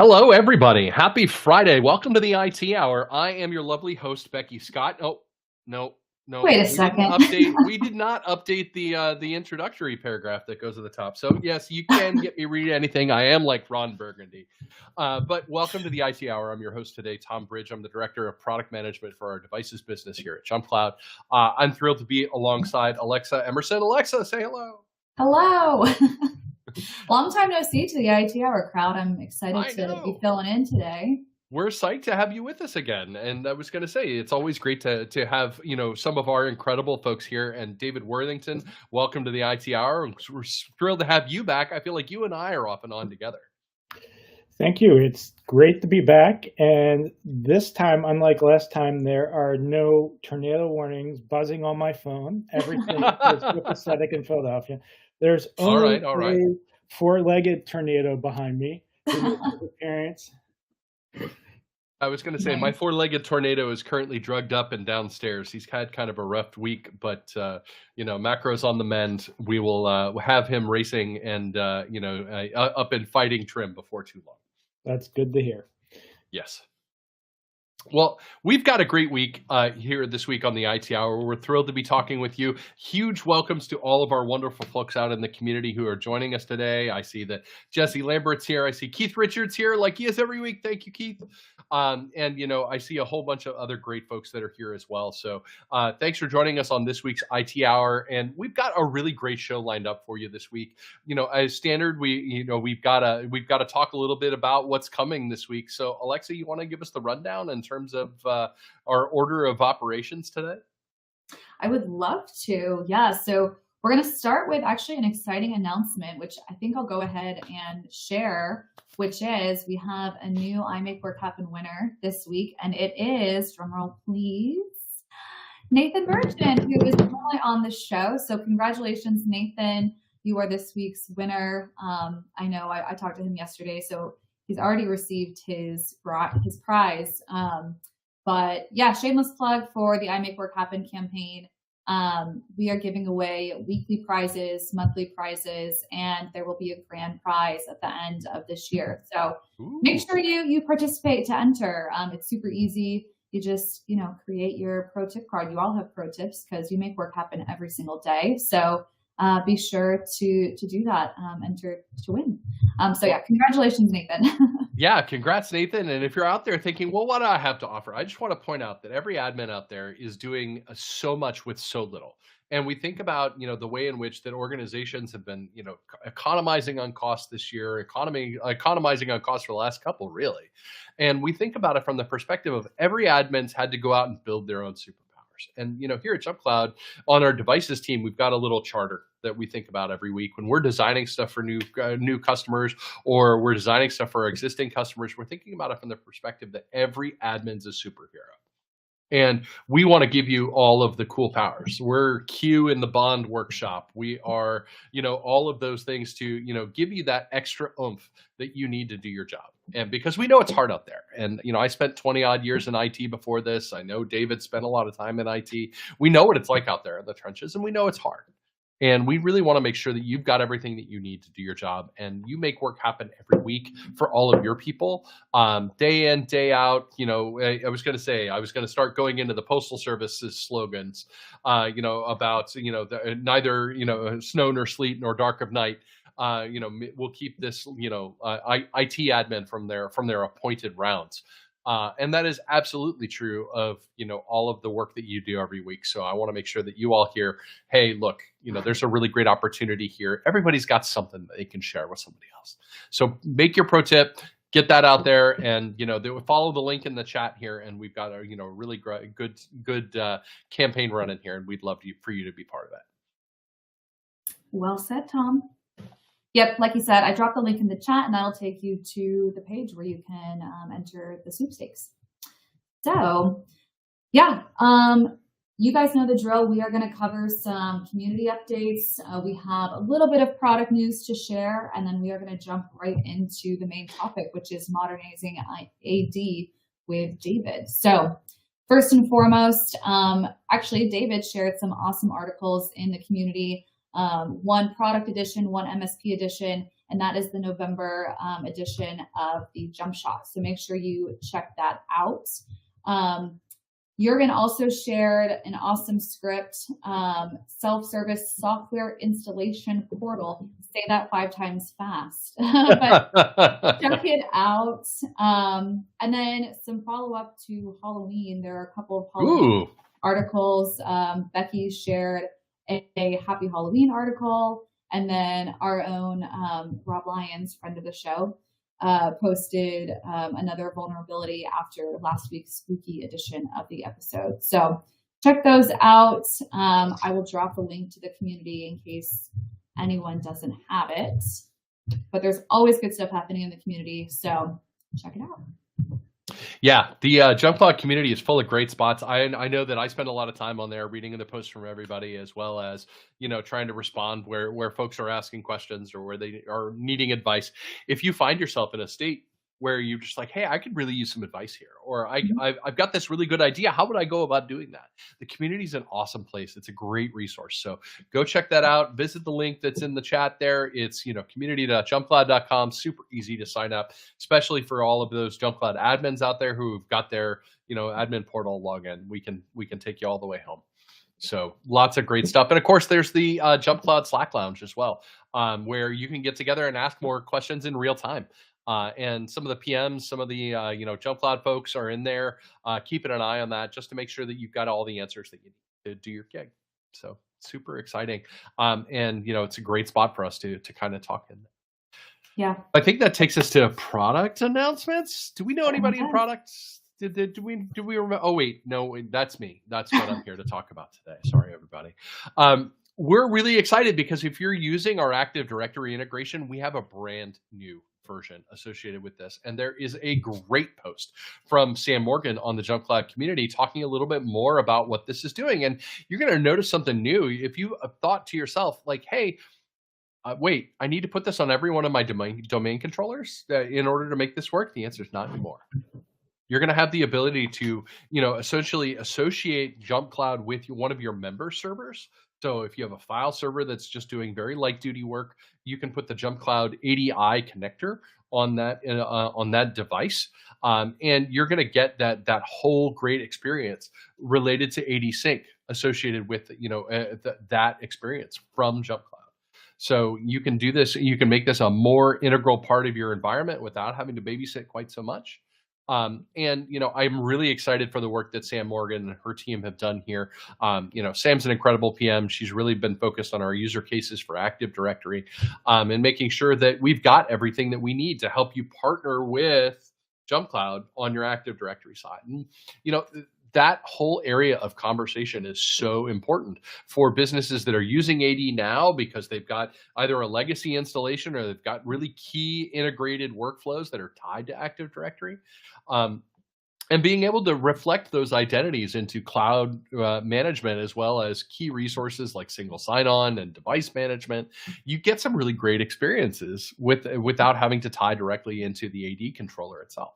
Hello, everybody. Happy Friday. Welcome to the IT Hour. I am your lovely host, Becky Scott. Oh, no, no, Wait a we didn't second. update. We did not update the introductory paragraph that goes at the top. So yes, you can get me read anything. I am like Ron Burgundy. But welcome to the IT Hour. I'm your host today, Tom Bridge. I'm the director of product management for our devices business here at JumpCloud. I'm thrilled to be alongside Alexa Emerson. Alexa, say hello. Hello. Long time no see to the IT Hour crowd. I'm excited I to be know. filling in today. We're psyched to have you with us again. And I was going to say, it's always great to have, some of our incredible folks here. And David Worthington, welcome to the IT Hour. We're thrilled to have you back. I feel like you and I are off and on together. Thank you. It's great to be back. And this time, unlike last time, there are no tornado warnings buzzing on my phone. Everything is copacetic in Philadelphia. There's only a four-legged tornado behind me. Appearance. I was going to say, my four-legged tornado is currently drugged up and downstairs. He's had kind of a rough week, but, Macro's on the mend. We will have him racing and, up in fighting trim before too long. That's good to hear. Yes. Well, we've got a great week here this week on the IT Hour. We're thrilled to be talking with you. Huge welcomes to all of our wonderful folks out in the community who are joining us today. I see that Jesse Lambert's here. I see Keith Richards here like he is every week. Thank you, Keith. I see a whole bunch of other great folks that are here as well. So thanks for joining us on this week's IT Hour. And we've got a really great show lined up for you this week. As standard, we've got to talk a little bit about what's coming this week. So Alexa, you want to give us the rundown in terms of our order of operations today? I would love to. Yeah. So we're going to start with actually an exciting announcement, which I think I'll go ahead and share, which is we have a new I Make Work Happen winner this week. And it is, drumroll please, Nathan Burgeon, who is normally on the show. So congratulations, Nathan. You are this week's winner. I know I talked to him yesterday, so he's already received his prize. But yeah, shameless plug for the I Make Work Happen campaign. We are giving away weekly prizes, monthly prizes, and there will be a grand prize at the end of this year. So make sure you participate to enter. It's super easy. You just, create your pro tip card. You all have pro tips because you make work happen every single day. So be sure to do that, enter to win. So yeah, congratulations, Nathan. Yeah, congrats, Nathan. And if you're out there thinking, well, what do I have to offer? I just want to point out that every admin out there is doing so much with so little. And we think about, the way in which that organizations have been, economizing on costs this year, economizing on costs for the last couple, really. And we think about it from the perspective of every admin's had to go out and build their own superpowers. And, here at JumpCloud on our devices team, we've got a little charter that we think about every week when we're designing stuff for new customers, or we're designing stuff for our existing customers. We're thinking about it from the perspective that every admin's a superhero. And we want to give you all of the cool powers. We're Q in the Bond workshop. We are, all of those things to, give you that extra oomph that you need to do your job. And because we know it's hard out there. And, I spent 20 odd years in IT before this. I know David spent a lot of time in IT. We know what it's like out there in the trenches, and we know it's hard. And we really want to make sure that you've got everything that you need to do your job, and you make work happen every week for all of your people, day in, day out. I was going to start going into the Postal Service's slogans, about, neither, snow nor sleet nor dark of night. We'll keep this, IT admin from their appointed rounds. And that is absolutely true of, all of the work that you do every week. So I want to make sure that you all hear, hey, look, there's a really great opportunity here. Everybody's got something that they can share with somebody else. So make your pro tip, get that out there, and, they will follow the link in the chat here. And we've got a, really great, good campaign running here. And we'd love for you to be part of it. Well said, Tom. Yep, like you said, I dropped the link in the chat, and that'll take you to the page where you can enter the sweepstakes. So, yeah, you guys know the drill. We are going to cover some community updates. We have a little bit of product news to share, and then we are going to jump right into the main topic, which is modernizing AD with David. So, first and foremost, actually, David shared some awesome articles in the community. One product edition, one MSP edition, and that is the November edition of the Jump Shot. So make sure you check that out. Jurgen also shared an awesome script, self-service software installation portal. Say that 5 times fast, but check it out. And then some follow-up to Halloween. There are a couple of Halloween articles. Becky shared a Happy Halloween article, and then our own Rob Lyons, friend of the show, posted another vulnerability after last week's spooky edition of the episode. So check those out. I will drop the link to the community in case anyone doesn't have it. But there's always good stuff happening in the community, so check it out. Yeah, the Jump Cloud community is full of great spots. I know that I spend a lot of time on there reading the posts from everybody, as well as, you know, trying to respond where folks are asking questions or where they are needing advice. If you find yourself in a state where you're just like, hey, I could really use some advice here, or I've got this really good idea. How would I go about doing that? The community is an awesome place. It's a great resource. So go check that out. Visit the link that's in the chat there. It's, you know, community.jumpcloud.com. Super easy to sign up, especially for all of those Jump Cloud admins out there who've got their, you know, admin portal login. We can take you all the way home. So lots of great stuff. And of course, there's the Jump Cloud Slack Lounge as well, where you can get together and ask more questions in real time. And some of the PMs, some of the you know, Jump Cloud folks are in there, keeping an eye on that just to make sure that you've got all the answers that you need to do your gig. So super exciting, and you know, it's a great spot for us to kind of talk in. Yeah, I think that takes us to product announcements. Do we know anybody in products? Do we remember? Oh wait, no, that's me. That's what I'm here to talk about today. Sorry, everybody. We're really excited because if you're using our Active Directory integration, we have a brand new version associated with this. And there is a great post from Sam Morgan on the Jump Cloud community talking a little bit more about what this is doing. And you're going to notice something new. If you thought to yourself, like, hey, wait, I need to put this on every one of my domain controllers in order to make this work, the answer is not anymore. You're going to have the ability to, you know, essentially associate Jump Cloud with one of your member servers. So if you have a file server that's just doing very light duty work, you can put the Jump Cloud ADI connector on that device, and you're going to get that whole great experience related to AD Sync associated with, you know, that experience from Jump Cloud. So you can do this. You can make this a more integral part of your environment without having to babysit quite so much. And, you know, I'm really excited for the work that Sam Morgan and her team have done here. You know, Sam's an incredible PM. She's really been focused on our user cases for Active Directory, and making sure that we've got everything that we need to help you partner with Jump Cloud on your Active Directory side. And, you know, that whole area of conversation is so important for businesses that are using AD now because they've got either a legacy installation or they've got really key integrated workflows that are tied to Active Directory. And being able to reflect those identities into cloud management, as well as key resources like single sign-on and device management, you get some really great experiences without having to tie directly into the AD controller itself.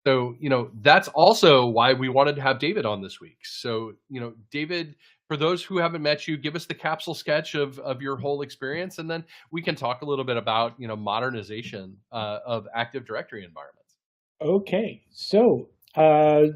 So, you know, that's also why we wanted to have David on this week. So, you know, David, for those who haven't met you, give us the capsule sketch of your whole experience, and then we can talk a little bit about, you know, modernization of Active Directory environments. Okay, so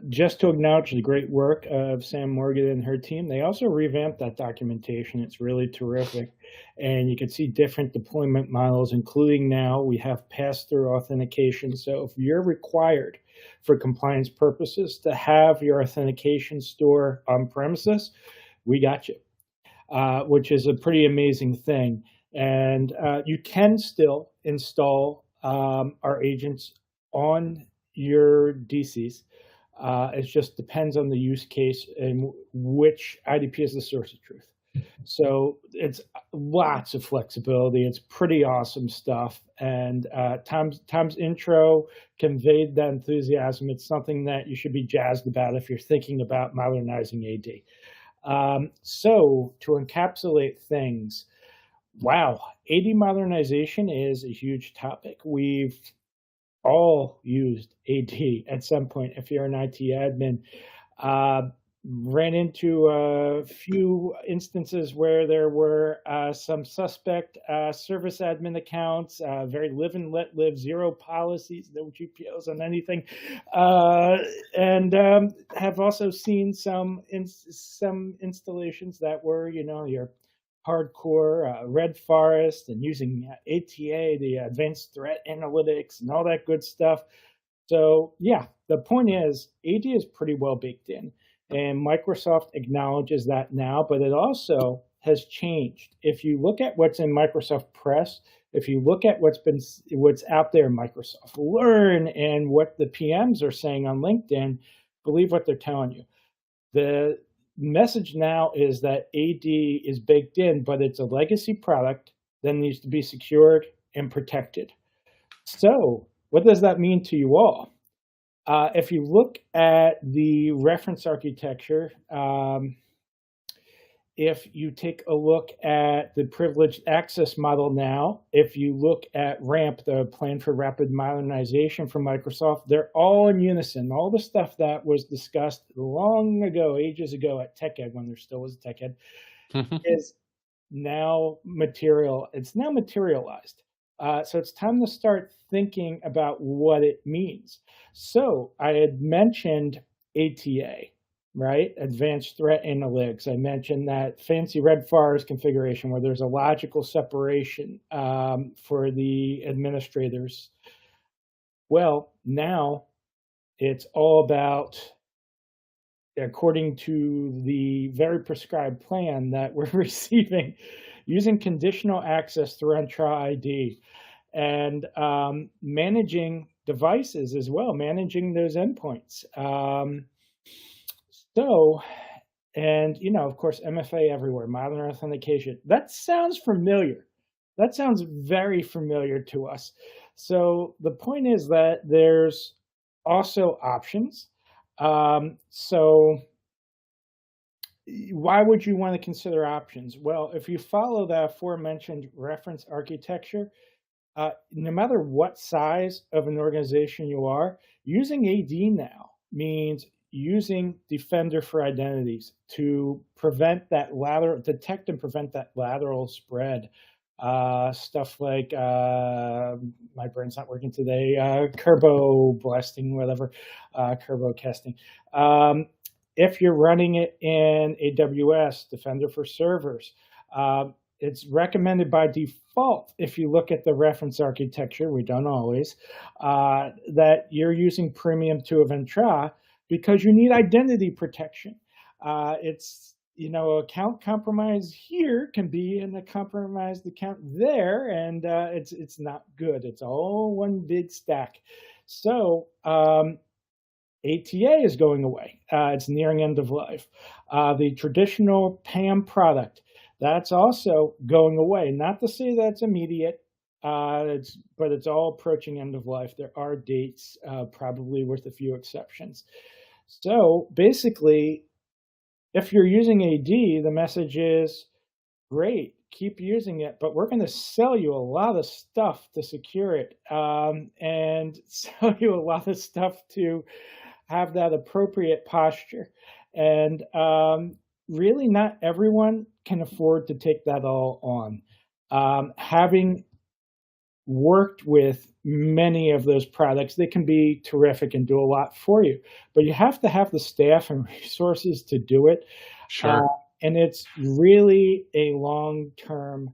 just to acknowledge the great work of Sam Morgan and her team, they also revamped that documentation. It's really terrific. And you can see different deployment models, including now we have pass-through authentication. So if you're required for compliance purposes to have your authentication store on premises, we got you, which is a pretty amazing thing. And you can still install our agents on your DCs. It just depends on the use case and which IDP is the source of truth. So it's lots of flexibility. It's pretty awesome stuff. And Tom's intro conveyed that enthusiasm. It's something that you should be jazzed about if you're thinking about modernizing AD. So to encapsulate things, wow, AD modernization is a huge topic. We've all used AD at some point if you're an IT admin. ran into a few instances where there were some suspect service admin accounts, very live and let live, zero policies, no GPOs on anything, and have also seen some installations that were, your hardcore red forest and using ATA, the advanced threat analytics, and all that good stuff. So yeah, the point is AD is pretty well baked in, and Microsoft acknowledges that now, but it also has changed. If you look at what's in Microsoft Press, if you look at what's out there in Microsoft Learn and what the PMs are saying on LinkedIn, believe what they're telling you. The message now is that AD is baked in, but it's a legacy product that needs to be secured and protected. So what does that mean to you all? If you look at the reference architecture, if you take a look at the privileged access model now, if you look at RAMP, the Plan for Rapid Modernization from Microsoft, they're all in unison. All the stuff that was discussed long ago, ages ago at TechEd, when there still was a TechEd, is now it's now materialized. So it's time to start thinking about what it means. So I had mentioned ATA, right? Advanced Threat Analytics. I mentioned that fancy red forest configuration where there's a logical separation for the administrators. Well, now it's all about, according to the very prescribed plan that we're receiving, using conditional access through Entra ID and managing devices as well, managing those endpoints. And of course, MFA everywhere, modern authentication. That sounds familiar. That sounds very familiar to us. So the point is that there's also options. So why would you want to consider options? Well, if you follow the aforementioned reference architecture, no matter what size of an organization you are, using AD now means using Defender for identities to prevent that detect and prevent that lateral spread. Stuff like, my brain's not working today, Kerbo blasting, whatever, Kerbo casting. If you're running it in AWS, Defender for servers, it's recommended by default, if you look at the reference architecture, we don't always, that you're using Premium 2 of Entra because you need identity protection. It's, account compromise here can be in a compromised account there, and it's not good. It's all one big stack. So ATA is going away. It's nearing end of life. The traditional PAM product, that's also going away. Not to say that's immediate, but it's all approaching end of life. There are dates, probably with a few exceptions. So basically, if you're using AD, the message is, great, keep using it, but we're going to sell you a lot of stuff to secure it, and sell you a lot of stuff to have that appropriate posture. And really not everyone can afford to take that all on. Having worked with many of those products, they can be terrific and do a lot for you, but you have to have the staff and resources to do it. Sure. And it's really a long-term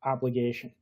obligation.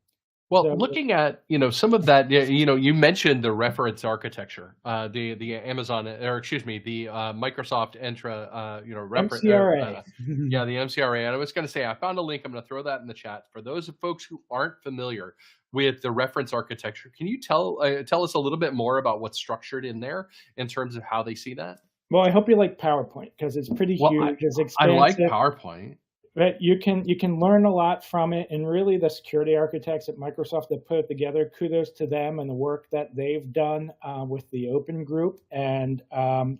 Well, So, looking at, some of that, you mentioned the reference architecture, the Amazon, or excuse me, the Microsoft Entra, MCRA. yeah, the MCRA. And I was going to say, I found a link. I'm going to throw that in the chat for those folks who aren't familiar with the reference architecture. Can you tell us a little bit more about what's structured in there in terms of how they see that? Well, I hope you like PowerPoint because it's pretty huge. It's expensive. I like PowerPoint. But you can learn a lot from it, and really the security architects at Microsoft that put it together, kudos to them and the work that they've done with the open group and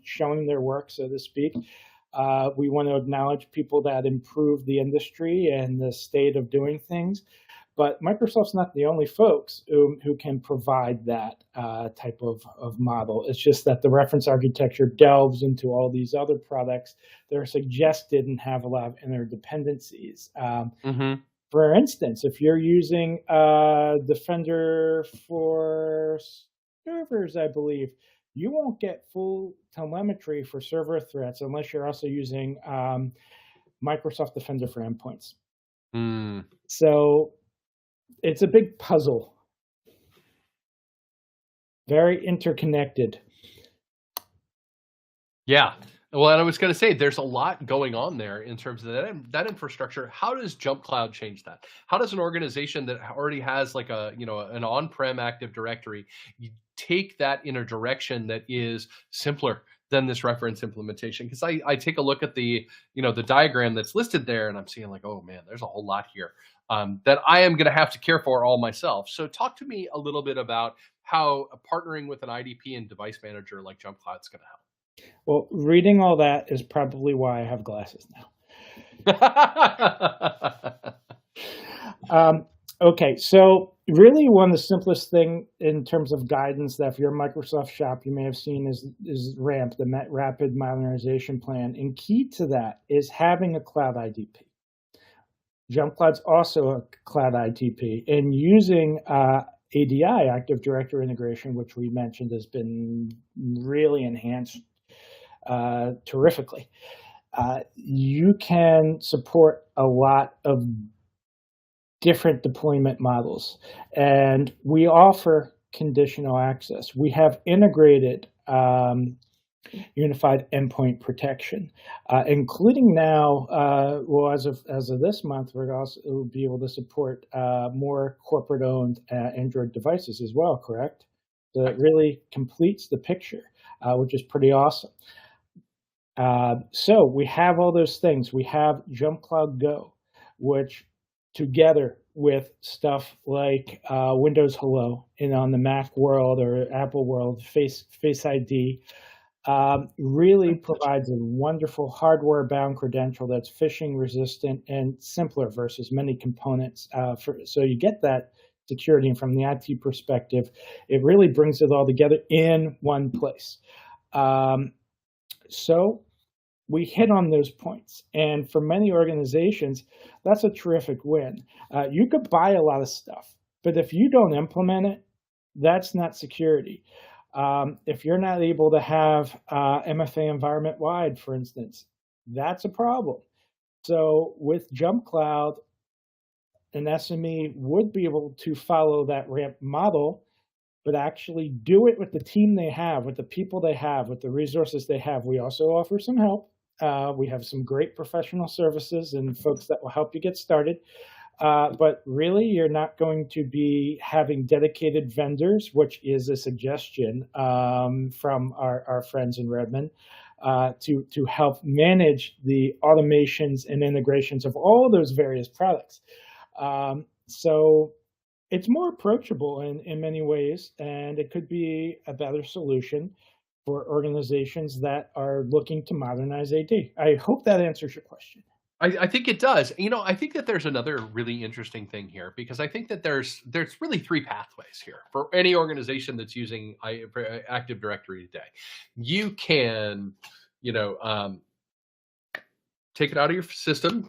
showing their work, so to speak. We want to acknowledge people that improve the industry and the state of doing things. But Microsoft's not the only folks who can provide that type of model. It's just that the reference architecture delves into all these other products that are suggested and have a lot of interdependencies. Mm-hmm. For instance, if you're using Defender for servers, I believe, you won't get full telemetry for server threats unless you're also using Microsoft Defender for endpoints. Mm. So it's a big puzzle, very interconnected. Yeah. Well, and I was going to say, there's a lot going on there in terms of that infrastructure. How does Jump Cloud change that? How does an organization that already has like an on-prem Active Directory, you take that in a direction that is simpler than this reference implementation? Because I take a look at the diagram that's listed there, and I'm seeing like, oh man, there's a whole lot here that I am going to have to care for all myself. So talk to me a little bit about how partnering with an IDP and device manager like Jump Cloud is going to help. Well, reading all that is probably why I have glasses now. Okay, so really one of the simplest thing in terms of guidance that if you're a Microsoft shop, you may have seen is RAMP, the Rapid Modernization Plan. And key to that is having a cloud IDP. Jump Cloud's also a cloud IDP, and using ADI, Active Directory Integration, which we mentioned has been really enhanced terrifically. You can support a lot of different deployment models, and we offer conditional access. We have integrated unified endpoint protection, including now, well, as of this month, we're also be able to support more corporate-owned Android devices as well, correct? So it really completes the picture, which is pretty awesome. So we have all those things. We have Jump Cloud Go, which together with stuff like Windows Hello and on the Mac world or Apple world, Face ID, really provides a wonderful hardware-bound credential that's phishing resistant and simpler versus many components. So you get that security, and from the IT perspective, it really brings it all together in one place. So we hit on those points. And for many organizations, that's a terrific win. You could buy a lot of stuff, but if you don't implement it, that's not security. If you're not able to have MFA environment-wide, for instance, that's a problem. So with Jump Cloud, an SME would be able to follow that RAMP model, but actually do it with the team they have, with the people they have, with the resources they have. We also offer some help. We have some great professional services and folks that will help you get started. But really, you're not going to be having dedicated vendors, which is a suggestion from our friends in Redmond, to help manage the automations and integrations of all those various products. So it's more approachable in many ways, and it could be a better solution for organizations that are looking to modernize AD. I hope that answers your question. I think it does. I think that there's another really interesting thing here, because I think that there's really three pathways here for any organization that's using Active Directory today. You can, take it out of your system,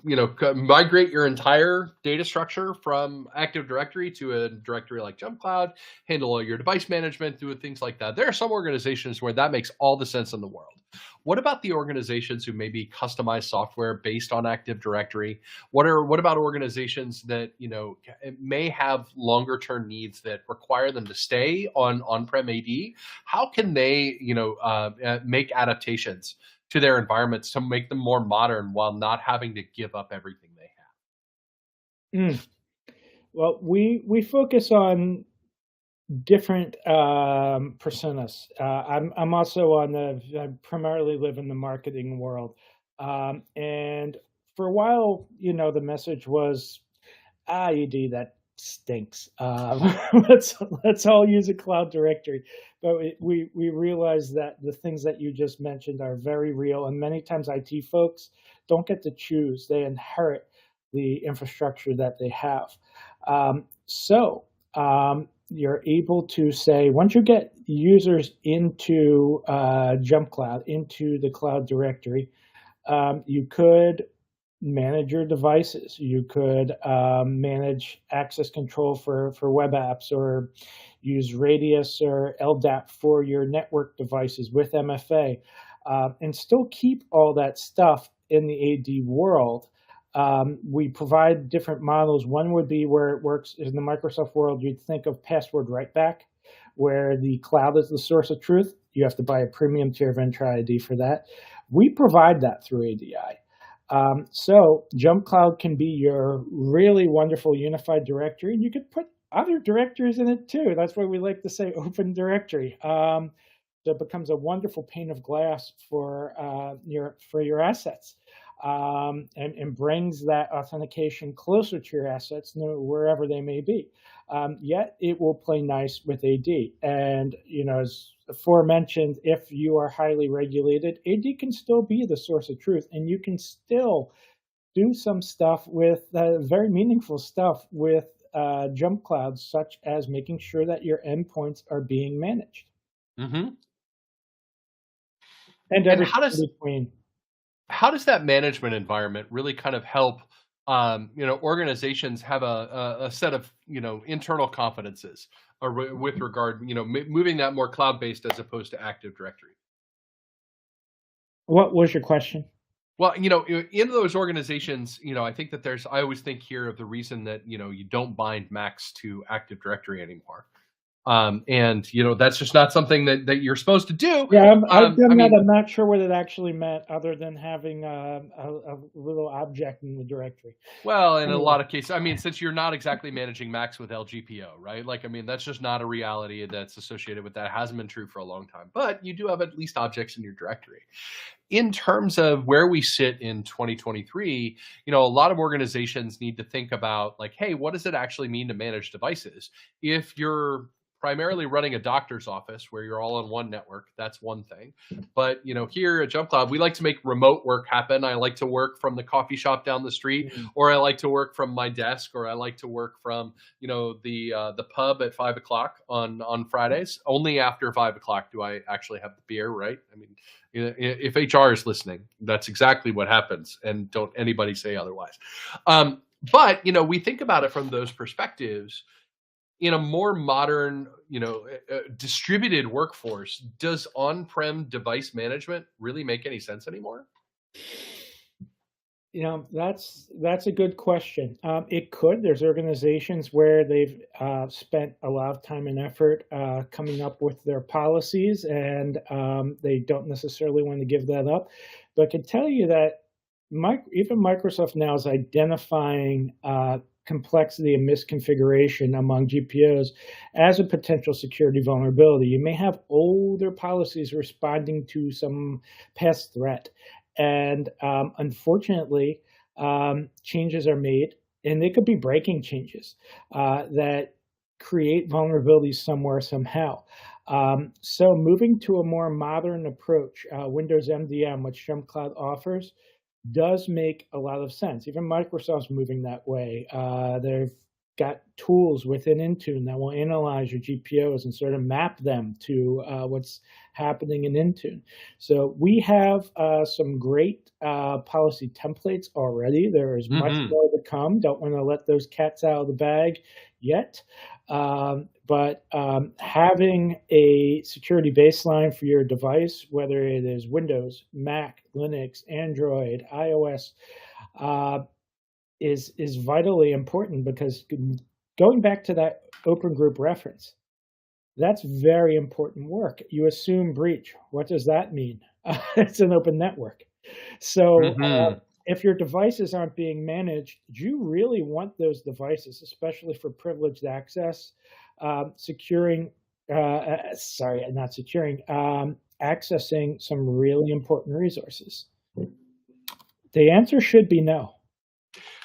migrate your entire data structure from Active Directory to a directory like Jump Cloud, handle all your device management, do things like that. There are some organizations where that makes all the sense in the world. What about the organizations who maybe customize software based on Active Directory? What about organizations that may have longer term needs that require them to stay on-prem AD? How can they make adaptations to their environments to make them more modern while not having to give up everything they have? Well, we focus on different personas. I'm also I primarily live in the marketing world, and for a while, the message was, AD, that stinks. Let's all use a cloud directory. But we realize that the things that you just mentioned are very real, and many times IT folks don't get to choose; they inherit the infrastructure that they have. So you're able to say, once you get users into Jump Cloud, into the cloud directory, you could manage your devices. You could manage access control for web apps, or use Radius or LDAP for your network devices with MFA, and still keep all that stuff in the AD world. We provide different models. One would be where it works in the Microsoft world. You'd think of password write back, where the cloud is the source of truth. You have to buy a premium tier of Entra ID for that. We provide that through ADI. So Jump Cloud can be your really wonderful unified directory, and you could put other directories in it too. That's why we like to say open directory. So it becomes a wonderful pane of glass for your assets, and brings that authentication closer to your assets, wherever they may be. Yet it will play nice with AD. And as aforementioned, if you are highly regulated, AD can still be the source of truth, and you can still do some stuff with very meaningful stuff with Jump Clouds, such as making sure that your endpoints are being managed. Mm-hmm. And And everything in between. how does that management environment really kind of help organizations have a set of internal confidences, or with regard moving that more cloud based as opposed to Active Directory? What was your question? Well, in those organizations, I think that I always think here of the reason that you don't bind Macs to Active Directory anymore. And that's just not something that you're supposed to do. Yeah, I've I done that. mean, I'm not sure what it actually meant, other than having a little object in the directory. well, in a Anyway, lot of cases, I mean, since you're not exactly managing Macs with LGPO, right? Like, I mean, that's just not a reality that's associated with that. It hasn't been true for a long time, but you do have at least objects in your directory. In terms of where we sit in 2023, a lot of organizations need to think about, like, hey, what does it actually mean to manage devices? If you're primarily running a doctor's office where you're all on one network, that's one thing. But here at Jump Cloud, we like to make remote work happen. I like to work from the coffee shop down the street, or I like to work from my desk, or I like to work from the pub at 5 o'clock on Fridays. Only after 5 o'clock do I actually have the beer, right? I mean, if HR is listening, that's exactly what happens, and don't anybody say otherwise. But we think about it from those perspectives. In a more modern, distributed workforce, does on-prem device management really make any sense anymore? That's a good question. It could. There's organizations where they've spent a lot of time and effort coming up with their policies, and they don't necessarily want to give that up. But I can tell you that even Microsoft now is identifying complexity and misconfiguration among GPOs as a potential security vulnerability. You may have older policies responding to some past threat. And unfortunately, changes are made, and they could be breaking changes that create vulnerabilities somewhere, somehow. So moving to a more modern approach, Windows MDM, which Jump Cloud offers, does make a lot of sense. Even Microsoft's moving that way. They've got tools within Intune that will analyze your GPOs and sort of map them to what's happening in Intune. So we have some great policy templates already. There is much more to come. Don't want to let those cats out of the bag yet. But having a security baseline for your device, whether it is Windows, Mac, Linux, Android, iOS, is vitally important, because going back to that open group reference, that's very important work. You assume breach. What does that mean? It's an open network. So if your devices aren't being managed, do you really want those devices, especially for privileged access, accessing some really important resources? The answer should be no.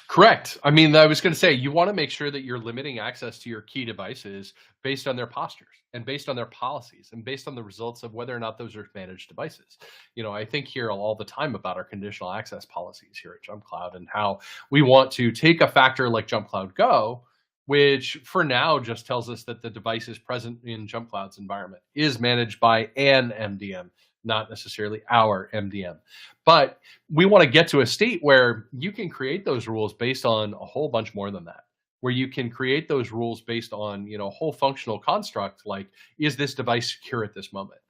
Correct. I mean, I was going to say, you want to make sure that you're limiting access to your key devices based on their postures, and based on their policies, and based on the results of whether or not those are managed devices. I think here all the time about our conditional access policies here at Jump Cloud, and how we want to take a factor like Jump Cloud Go which for now just tells us that the device is present in JumpCloud's environment, is managed by an MDM, not necessarily our MDM. But we want to get to a state where you can create those rules based on a whole bunch more than that, where you can create those rules based on, a whole functional construct, like, is this device secure at this moment?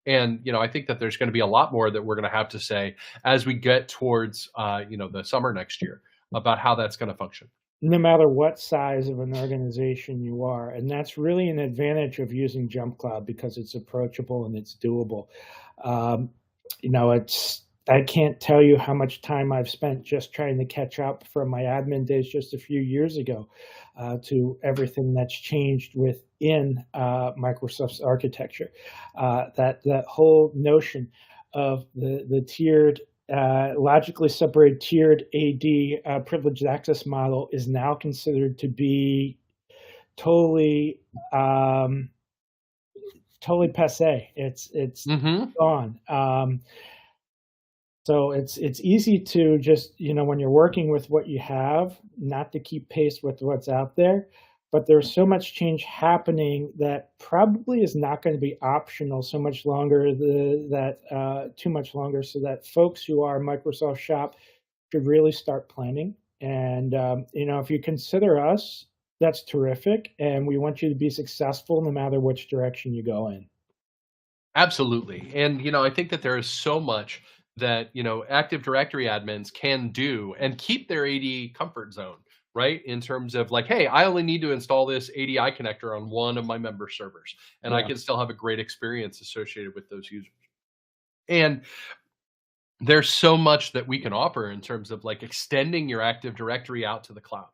And, I think that there's going to be a lot more that we're going to have to say as we get towards, the summer next year about how that's going to function. No matter what size of an organization you are. And that's really an advantage of using JumpCloud because it's approachable and it's doable. I can't tell you how much time I've spent just trying to catch up from my admin days just a few years ago to everything that's changed within Microsoft's architecture. That whole notion of the tiered logically separated tiered AD privileged access model is now considered to be totally passé. It's gone. So it's easy to just, when you're working with what you have, not to keep pace with what's out there. But there's so much change happening that probably is not going to be optional so much longer, too much longer, so that folks who are Microsoft shop should really start planning. And, if you consider us, that's terrific. And we want you to be successful no matter which direction you go in. Absolutely. And, I think that there is so much that, Active Directory admins can do and keep their AD comfort zone, right? In terms of like, hey, I only need to install this ADI connector on one of my member servers, and I can still have a great experience associated with those users. And there's so much that we can offer in terms of like extending your Active Directory out to the cloud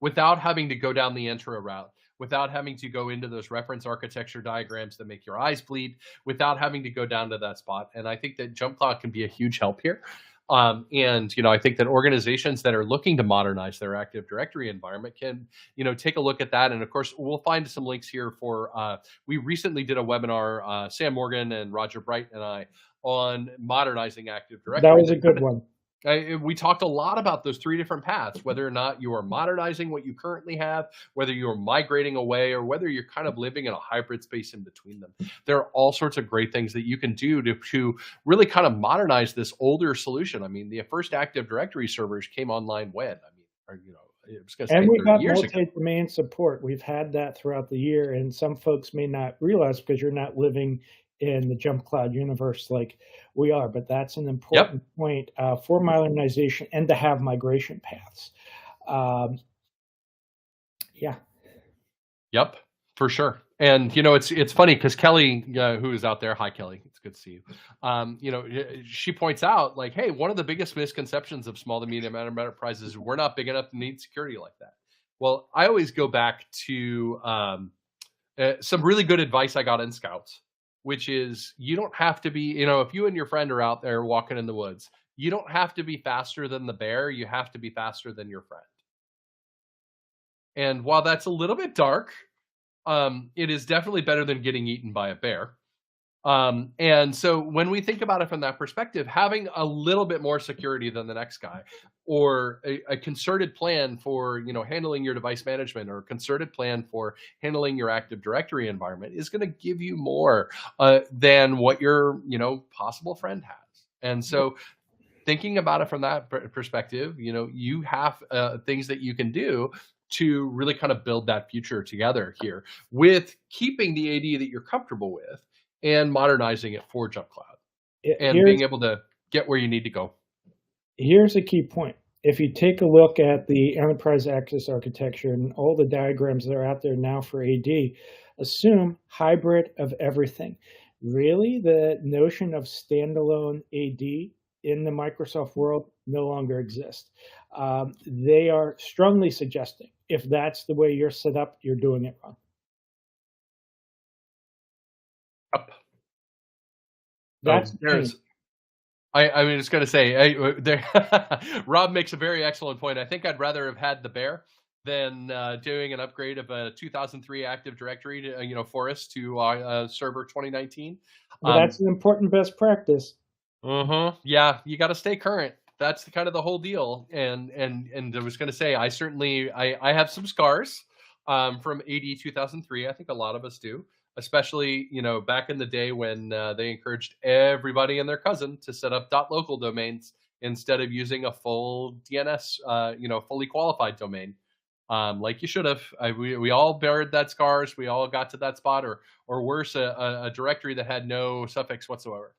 without having to go down the Entra route, without having to go into those reference architecture diagrams that make your eyes bleed, without having to go down to that spot. And I think that JumpCloud can be a huge help here. And, I think that organizations that are looking to modernize their Active Directory environment can, take a look at that. And of course, we'll find some links here for, we recently did a webinar, Sam Morgan and Roger Bright and I, on modernizing Active Directory. That was a good one. We talked a lot about those three different paths, whether or not you are modernizing what you currently have, whether you're migrating away, or whether you're kind of living in a hybrid space in between them. There are all sorts of great things that you can do to really kind of modernize this older solution. I mean, the first Active Directory servers came online when? And we got multi-domain support. We've had that throughout the year, and some folks may not realize because you're not living in the JumpCloud universe like we are, but that's an important point for modernization and to have migration paths. Yep, for sure. And it's funny because Kelly, who is out there, hi Kelly, it's good to see you. She points out like, hey, one of the biggest misconceptions of small to medium enterprises is we're not big enough to need security like that. Well, I always go back to some really good advice I got in Scouts, which is you don't have to be, if you and your friend are out there walking in the woods, you don't have to be faster than the bear. You have to be faster than your friend. And while that's a little bit dark, it is definitely better than getting eaten by a bear. And so when we think about it from that perspective, having a little bit more security than the next guy, or a concerted plan for handling your device management, or a concerted plan for handling your Active Directory environment is going to give you more than what your possible friend has. And so thinking about it from that perspective, you have things that you can do to really kind of build that future together here with keeping the AD that you're comfortable with and modernizing it for JumpCloud and being able to get where you need to go. Here's a key point. If you take a look at the enterprise access architecture and all the diagrams that are out there now for AD, assume hybrid of everything. Really, the notion of standalone AD in the Microsoft world no longer exists. They are strongly suggesting if that's the way you're set up, you're doing it wrong. Yep. I mean, it's going to say, Rob makes a very excellent point. I think I'd rather have had the bear than doing an upgrade of a 2003 Active Directory to, Forest to server 2019. Well, that's an important best practice. Yeah, you got to stay current. That's kind of the whole deal. And I was going to say, I have some scars from AD 2003. I think a lot of us do, especially back in the day when they encouraged everybody and their cousin to set up .local domains instead of using a full DNS, fully qualified domain, like you should have. We all bared that scars. We all got to that spot, or worse, a directory that had no suffix whatsoever.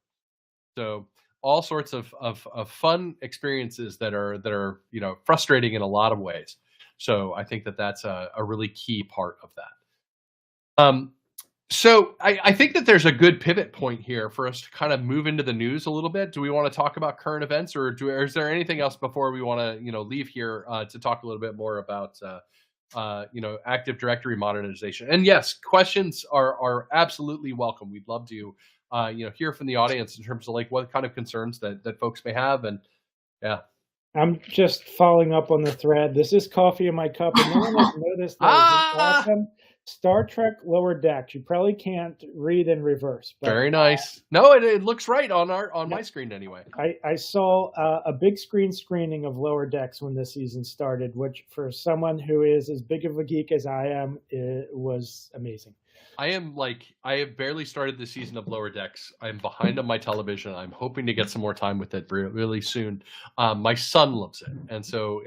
So all sorts of fun experiences that are frustrating in a lot of ways. So I think that that's a really key part of that. So I think that there's a good pivot point here for us to kind of move into the news a little bit. Do we want to talk about current events, or is there anything else before we want to leave here to talk a little bit more about Active Directory modernization? And yes, questions are absolutely welcome. We'd love to hear from the audience in terms of like what kind of concerns that folks may have. And yeah. I'm just following up on the thread. This is coffee in my cup, and no one has noticed that awesome Star Trek Lower Decks. You probably can't read in reverse. But, very nice. No, it looks right on my screen anyway. I saw a big screen screening of Lower Decks when the season started, which for someone who is as big of a geek as I am, it was amazing. I have barely started the season of Lower Decks. I'm behind on my television. I'm hoping to get some more time with it really soon. My son loves it. And so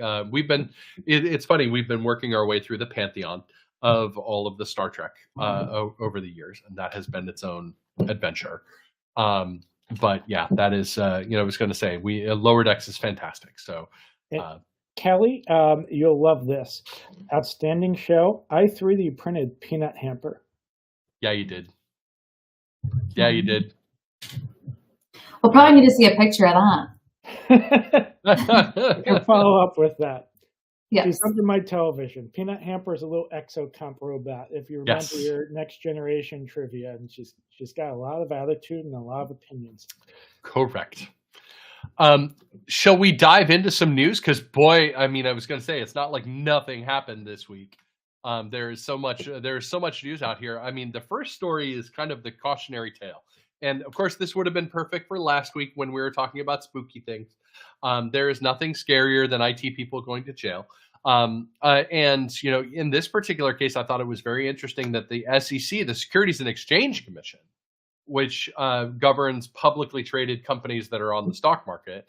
it's funny, we've been working our way through the pantheon of all of the Star Trek over the years. And that has been its own adventure. But yeah, that is, I was going to say, Lower Decks is fantastic. So, Kelly, you'll love this. Outstanding show. I 3D printed peanut hamper. Yeah, you did. Yeah, you did. We'll probably need to see a picture of that. I can follow up with that. Yes. She's under my television. Peanut hamper is a little exocomp robot. If you remember your Next Generation trivia, and she's got a lot of attitude and a lot of opinions. Correct. Shall we dive into some news? Because boy, I was going to say, it's not like nothing happened this week. There is so much news out here. The first story is kind of the cautionary tale. And of course, this would have been perfect for last week when we were talking about spooky things. There is nothing scarier than IT people going to jail. And in this particular case, I thought it was very interesting that the SEC, the Securities and Exchange Commission, which governs publicly traded companies that are on the stock market,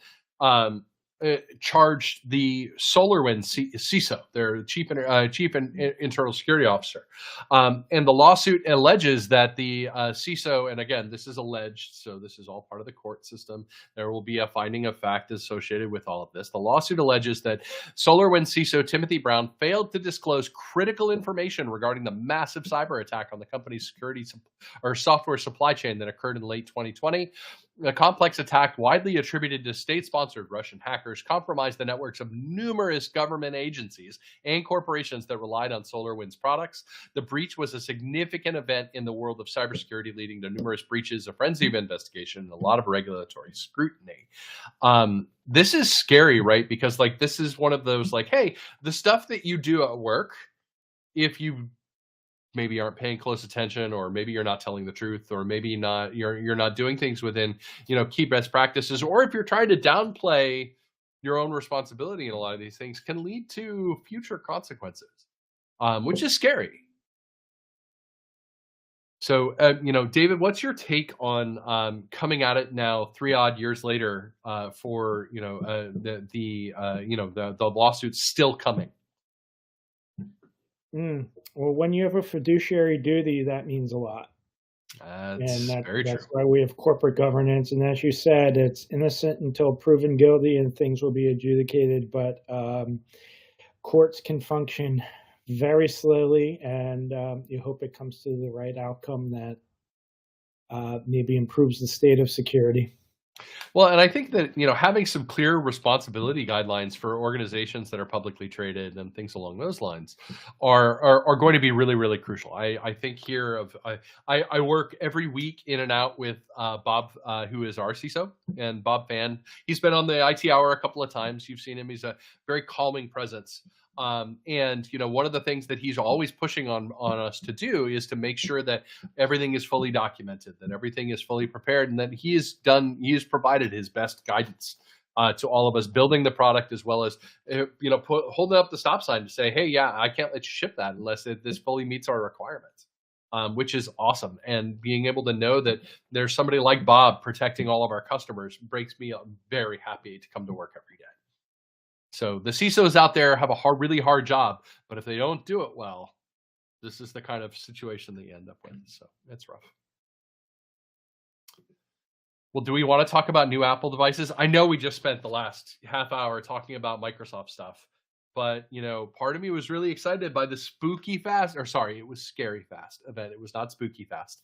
charged the SolarWinds CISO, their chief internal security officer. And the lawsuit alleges that the CISO, and again, this is alleged, so this is all part of the court system. There will be a finding of fact associated with all of this. The lawsuit alleges that SolarWinds CISO Timothy Brown failed to disclose critical information regarding the massive cyber attack on the company's security or software supply chain that occurred in late 2020. The complex attack, widely attributed to state-sponsored Russian hackers, compromised the networks of numerous government agencies and corporations that relied on SolarWinds products. The breach was a significant event in the world of cybersecurity, leading to numerous breaches, a frenzy of investigation, and a lot of regulatory scrutiny. This is scary, right? Because this is one of those hey, the stuff that you do at work, if you maybe aren't paying close attention, or maybe you're not telling the truth, or maybe you're not doing things within key best practices, or if you're trying to downplay your own responsibility in a lot of these things, can lead to future consequences, which is scary. So David, what's your take on coming at it now 3 odd years later for the lawsuit's still coming? Well, when you have a fiduciary duty, that means a lot. That's why we have corporate governance. And as you said, it's innocent until proven guilty, and things will be adjudicated. But courts can function very slowly, and you hope it comes to the right outcome that maybe improves the state of security. Well, and I think that, having some clear responsibility guidelines for organizations that are publicly traded and things along those lines are going to be really, really crucial. I think here I work every week in and out with Bob, who is our CISO, and Bob Fan. He's been on the IT Hour a couple of times. You've seen him. He's a very calming presence. And one of the things that he's always pushing on us to do is to make sure that everything is fully documented, that everything is fully prepared, and that he has provided his best guidance to all of us building the product, as well as holding up the stop sign to say, hey, yeah, I can't let you ship that unless this fully meets our requirements. Which is awesome. And being able to know that there's somebody like Bob protecting all of our customers makes me very happy to come to work every day. So the CISOs out there have a really hard job, but if they don't do it well, this is the kind of situation that you end up with. So it's rough. Well, do we want to talk about new Apple devices? I know we just spent the last half hour talking about Microsoft stuff, but part of me was really excited by the Spooky Fast, or sorry, it was Scary Fast event. It was not Spooky Fast.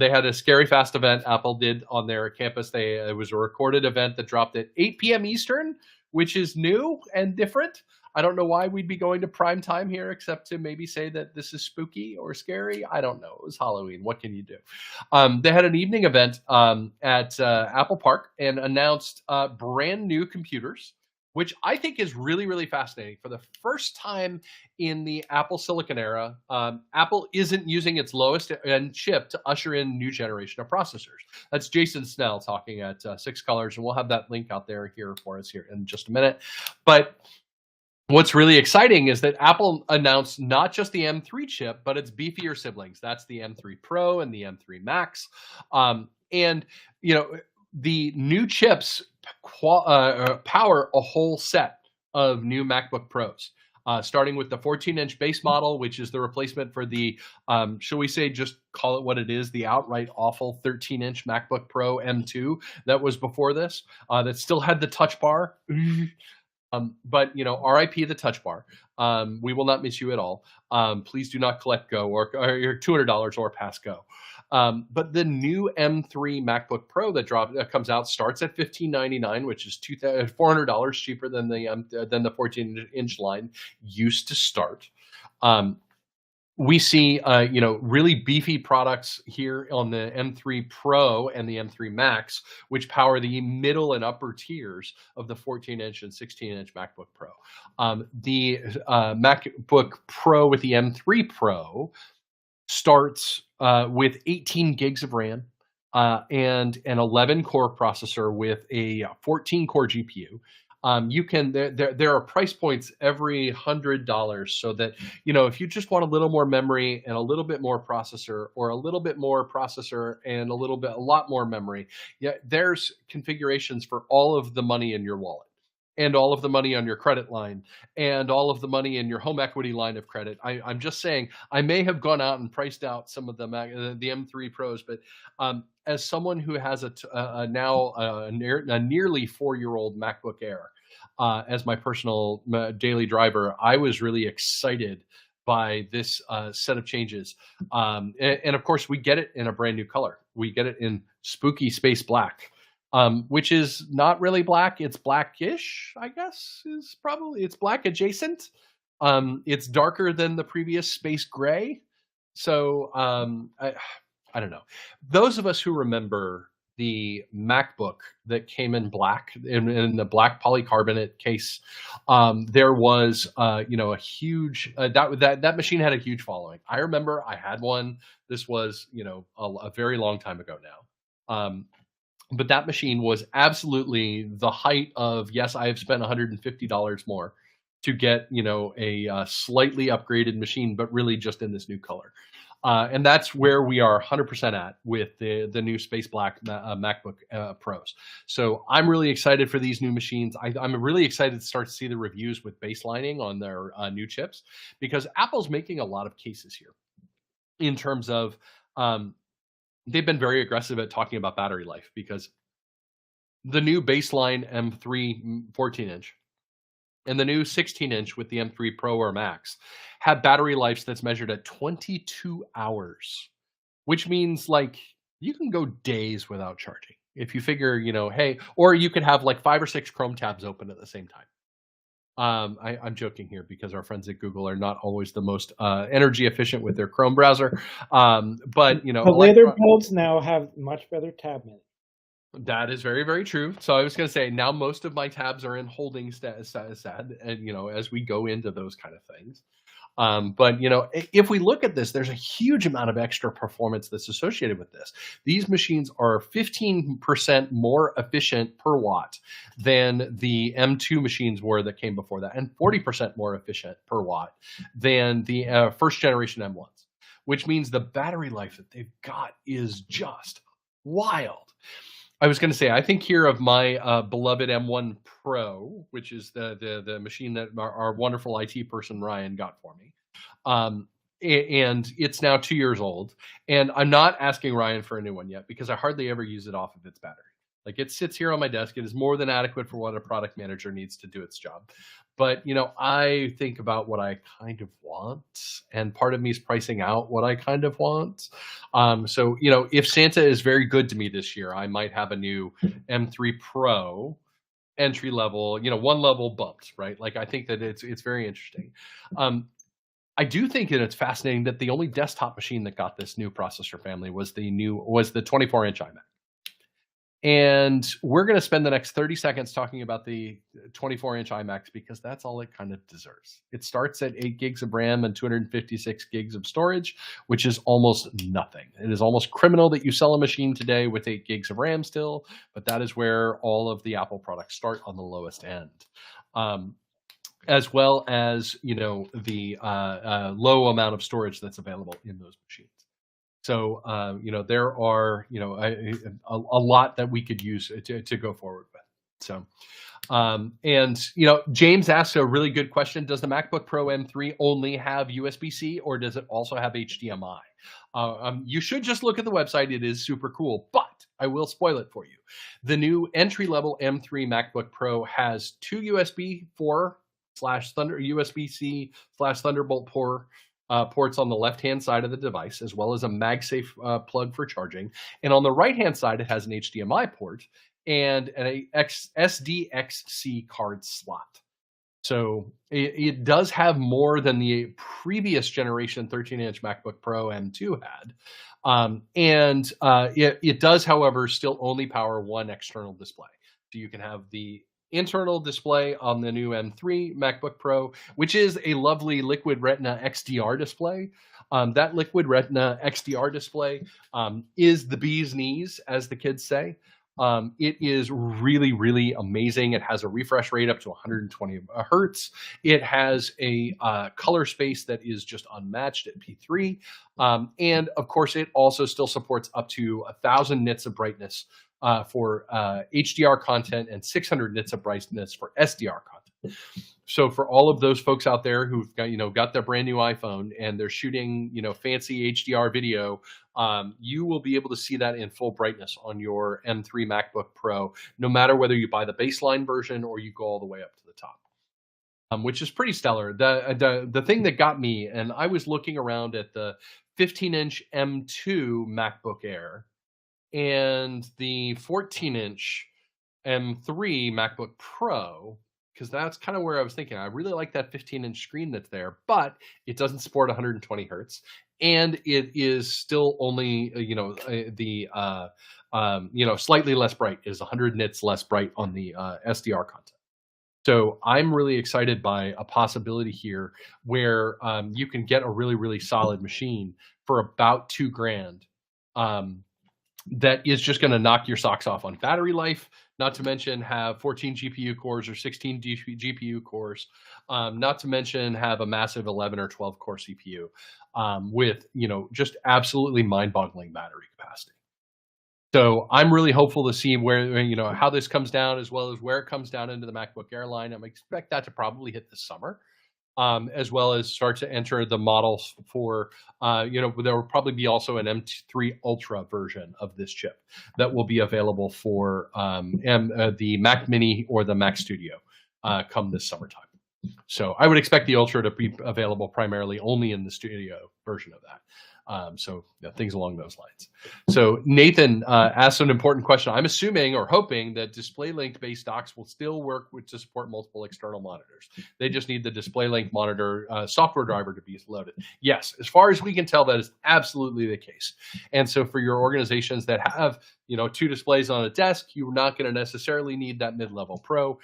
They had a Scary Fast event Apple did on their campus. It was a recorded event that dropped at 8 p.m. Eastern, which is new and different. I don't know why we'd be going to prime time here, except to maybe say that this is spooky or scary. I don't know. It was Halloween. What can you do? They had an evening event at Apple Park and announced brand new computers, which I think is really, really fascinating. For the first time in the Apple Silicon era, Apple isn't using its lowest end chip to usher in new generation of processors. That's Jason Snell talking at Six Colors, and we'll have that link out there here for us here in just a minute. But what's really exciting is that Apple announced not just the M3 chip, but its beefier siblings. That's the M3 Pro and the M3 Max. The new chips power a whole set of new MacBook Pros, starting with the 14-inch base model, which is the replacement for the, shall we say, just call it what it is, the outright awful 13-inch MacBook Pro M2 that was before this, that still had the touch bar. But RIP the touch bar. We will not miss you at all. Please do not collect Go or your $200 or pass Go. But the new M3 MacBook Pro that comes out starts at $1,599, which is $400 cheaper than the 14-inch line used to start. We see, really beefy products here on the M3 Pro and the M3 Max, which power the middle and upper tiers of the 14-inch and 16-inch MacBook Pro. The MacBook Pro with the M3 Pro starts with 18 gigs of RAM and an 11-core processor with a 14-core GPU. There are price points every $100, so that if you just want a little more memory and a little bit more processor, or a little bit more processor and a lot more memory, there's configurations for all of the money in your wallet, and all of the money on your credit line, and all of the money in your home equity line of credit. I'm just saying, I may have gone out and priced out some of the M3 Pros, but as someone who has a nearly 4-year-old MacBook Air as my personal daily driver, I was really excited by this set of changes. And of course, we get it in a brand new color. We get it in spooky space black. Which is not really black. It's blackish, I guess, it's black adjacent. It's darker than the previous space gray. So I don't know. Those of us who remember the MacBook that came in black, in the black polycarbonate case, there was a huge that machine had a huge following. I remember I had one. This was a very long time ago now. But that machine was absolutely the height of, yes, I have spent $150 more to get a slightly upgraded machine, but really just in this new color. And that's where we are 100% at with the new Space Black MacBook Pros. So I'm really excited for these new machines. I'm really excited to start to see the reviews with baselining on their new chips, because Apple's making a lot of cases here in terms of they've been very aggressive at talking about battery life, because the new baseline M3 14-inch and the new 16-inch with the M3 Pro or Max have battery lives that's measured at 22 hours, which means you can go days without charging. If you figure, hey, or you could have 5 or 6 Chrome tabs open at the same time. I'm joking here, because our friends at Google are not always the most energy efficient with their Chrome browser. But the later builds now have much better tab management. That is very, very true. So I was going to say, now most of my tabs are in holding status, and as we go into those kind of things. But if we look at this, there's a huge amount of extra performance that's associated with this. These machines are 15% more efficient per watt than the M2 machines were that came before that, and 40% more efficient per watt than the first generation M1s, which means the battery life that they've got is just wild. I was going to say, I think here of my beloved M1 Pro, which is the machine that our wonderful IT person Ryan got for me. And it's now 2 years old. And I'm not asking Ryan for a new one yet because I hardly ever use it off of its battery. Like, it sits here on my desk. It is more than adequate for what a product manager needs to do its job. But, I think about what I kind of want, and part of me is pricing out what I kind of want. So, if Santa is very good to me this year, I might have a new M3 Pro entry level, one level bumped, right? Like, I think that it's very interesting. I do think that it's fascinating that the only desktop machine that got this new processor family was the 24-inch iMac. And we're going to spend the next 30 seconds talking about the 24-inch iMacs because that's all it kind of deserves. It starts at 8 gigs of RAM and 256 gigs of storage, which is almost nothing. It is almost criminal that you sell a machine today with 8 gigs of RAM still, but that is where all of the Apple products start on the lowest end. As well as, the low amount of storage that's available in those machines. So, there are, a lot that we could use to go forward with. So, James asked a really good question. Does the MacBook Pro M3 only have USB-C or does it also have HDMI? You should just look at the website. It is super cool, but I will spoil it for you. The new entry-level M3 MacBook Pro has two USB 4/USB-C/Thunderbolt ports on the left-hand side of the device, as well as a MagSafe plug for charging. And on the right-hand side, it has an HDMI port and an SDXC card slot. So it does have more than the previous generation 13-inch MacBook Pro M2 had. It does, however, still only power one external display. So you can have the internal display on the new M3 MacBook Pro, which is a lovely Liquid Retina XDR display. That Liquid Retina XDR display is the bee's knees, as the kids say. It is really, really amazing. It has a refresh rate up to 120 hertz. It has a color space that is just unmatched at P3. And of course, it also still supports up to 1,000 nits of brightness for HDR content and 600 nits of brightness for SDR content. So for all of those folks out there who've got their brand new iPhone and they're shooting fancy HDR video, you will be able to see that in full brightness on your M3 MacBook Pro, no matter whether you buy the baseline version or you go all the way up to the top, which is pretty stellar. The thing that got me, and I was looking around at the 15-inch M2 MacBook Air and the 14-inch M3 MacBook Pro, because that's kind of where I was thinking. I really like that 15-inch screen that's there, but it doesn't support 120 hertz, and it is still only slightly less bright. It is 100 nits less bright on the SDR content. So I'm really excited by a possibility here where you can get a really, really solid machine for about $2,000. That is just going to knock your socks off on battery life, not to mention have 14 GPU cores or 16 GPU cores, not to mention have a massive 11 or 12 core CPU with, just absolutely mind-boggling battery capacity. So I'm really hopeful to see where, how this comes down, as well as where it comes down into the MacBook Air line. I expect that to probably hit this summer. As well as start to enter the models for, there will probably be also an M3 Ultra version of this chip that will be available for the Mac Mini or the Mac Studio come this summertime. So I would expect the Ultra to be available primarily only in the Studio version of that. Things along those lines. So Nathan asked an important question. I'm assuming or hoping that DisplayLink based docks will still work to support multiple external monitors. They just need the DisplayLink monitor software driver to be loaded. Yes, as far as we can tell, that is absolutely the case. And so for your organizations that have 2 displays on a desk, you're not going to necessarily need that mid-level Pro.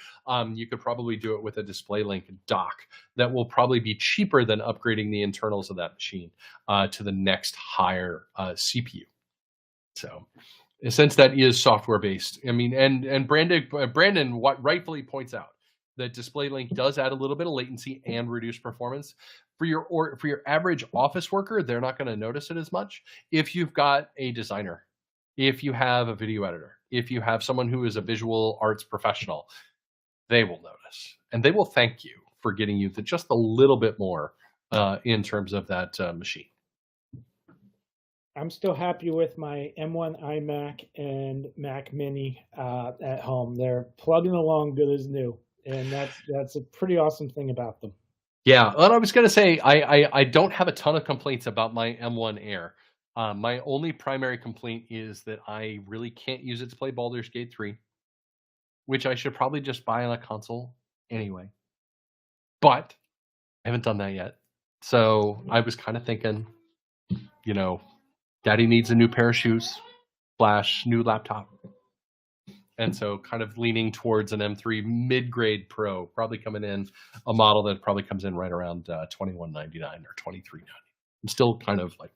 You could probably do it with a DisplayLink dock that will probably be cheaper than upgrading the internals of that machine to the next higher CPU. So, since that is software based, I mean, and Brandon what rightfully points out that DisplayLink does add a little bit of latency and reduce performance for your average office worker. They're not going to notice it as much. If you've got a designer, if you have a video editor, if you have someone who is a visual arts professional, they will notice and they will thank you for getting you just a little bit more in terms of that machine. I'm still happy with my M1 iMac and Mac Mini at home. They're plugging along good as new, and that's a pretty awesome thing about them. Yeah, well, I was going to say I don't have a ton of complaints about my M1 Air. My only primary complaint is that I really can't use it to play Baldur's Gate 3, which I should probably just buy on a console anyway. But I haven't done that yet. So I was kind of thinking, Daddy needs a new pair of shoes / new laptop. And so kind of leaning towards an M3 mid-grade Pro, probably coming in a model that probably comes in right around $21.99 or $23.99. I'm still kind of like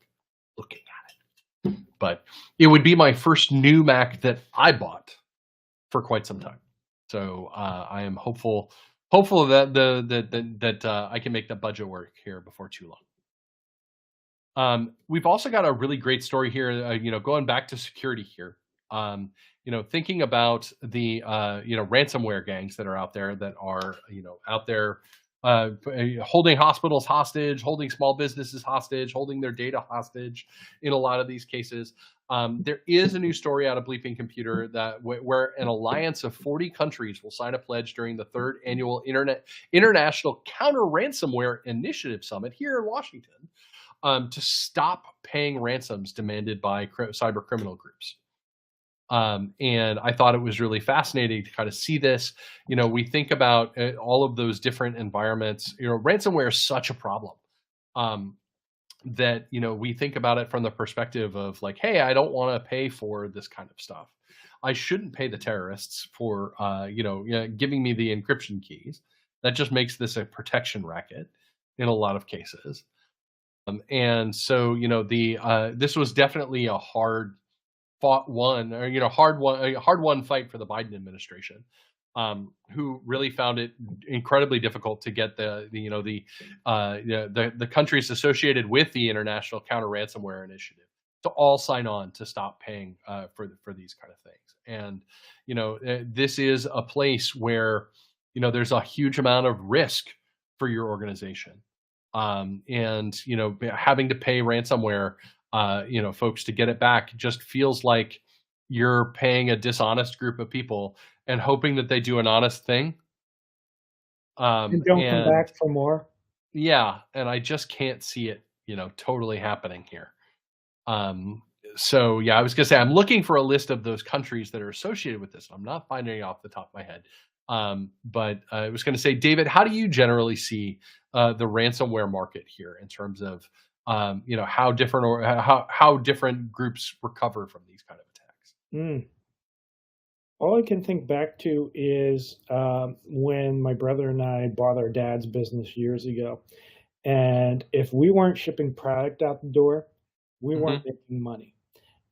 looking at it. But it would be my first new Mac that I bought for quite some time. So I am hopeful that I can make the budget work here before too long. We've also got a really great story here, going back to security here. Thinking about the ransomware gangs that are out there holding hospitals hostage, holding small businesses hostage, holding their data hostage in a lot of these cases. There is a new story out of Bleeping Computer that where an alliance of 40 countries will sign a pledge during the 3rd annual International Counter Ransomware Initiative Summit here in Washington to stop paying ransoms demanded by cyber criminal groups. And I thought it was really fascinating to kind of see this. We think about all of those different environments. Ransomware is such a problem that we think about it from the perspective of like, hey, I don't want to pay for this kind of stuff. I shouldn't pay the terrorists for giving me the encryption keys. That just makes this a protection racket in a lot of cases. And so this was definitely a hard won fight for the Biden administration, who really found it incredibly difficult to get the countries associated with the International Counter Ransomware Initiative to all sign on to stop paying for these kind of things. And this is a place where there's a huge amount of risk for your organization, and having to pay ransomware. Folks to get it back just feels like you're paying a dishonest group of people and hoping that they do an honest thing. And don't come back for more. Yeah, and I just can't see it, totally happening here. So yeah, I was gonna say I'm looking for a list of those countries that are associated with this. I'm not finding it off the top of my head. But I was gonna say, David, how do you generally see the ransomware market here in terms of how different groups recover from these kind of attacks? All I can think back to is when my brother and I bought our dad's business years ago. And if we weren't shipping product out the door, we weren't making money.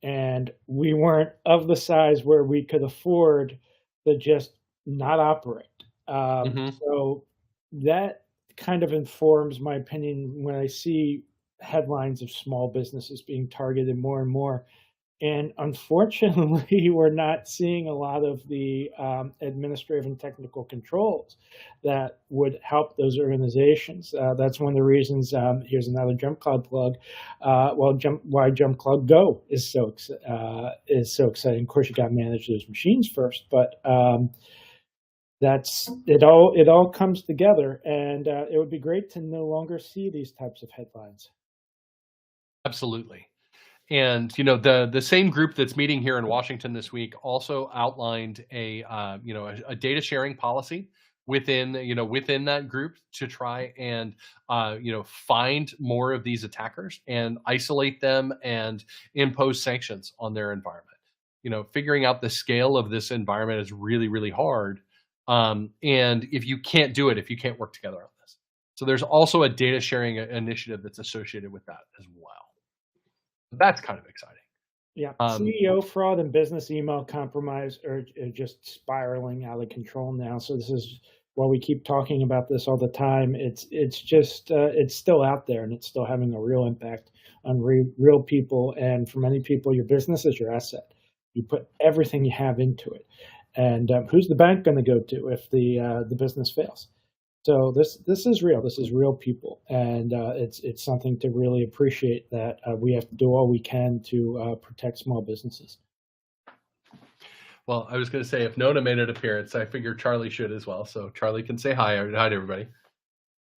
And we weren't of the size where we could afford to just not operate. So that kind of informs my opinion when I see headlines of small businesses being targeted more and more. And unfortunately, we're not seeing a lot of the administrative and technical controls that would help those organizations. That's one of the reasons, here's another Jump Cloud plug, why Jump Cloud Go is so exciting. Of course, you got to manage those machines first, but that's it. All comes together, and it would be great to no longer see these types of headlines. Absolutely. And the same group that's meeting here in Washington this week also outlined a data sharing policy within that group to try and find more of these attackers and isolate them and impose sanctions on their environment. figuring out the scale of this environment is really, really hard. And if you can't do it, if you can't work together on this. So there's also a data sharing initiative that's associated with that as well. That's kind of exciting. Yeah, CEO fraud and business email compromise are just spiraling out of control now. So this is, while we keep talking about this all the time, it's just it's still out there, and it's still having a real impact on real people. And for many people, your business is your asset. You put everything you have into it, and who's the bank going to go to if the business fails? So this is real. This is real people, and it's something to really appreciate, that we have to do all we can to protect small businesses. Well, I was going to say, if Nona made an appearance, I figure Charlie should as well. So Charlie can say hi. Hi to everybody.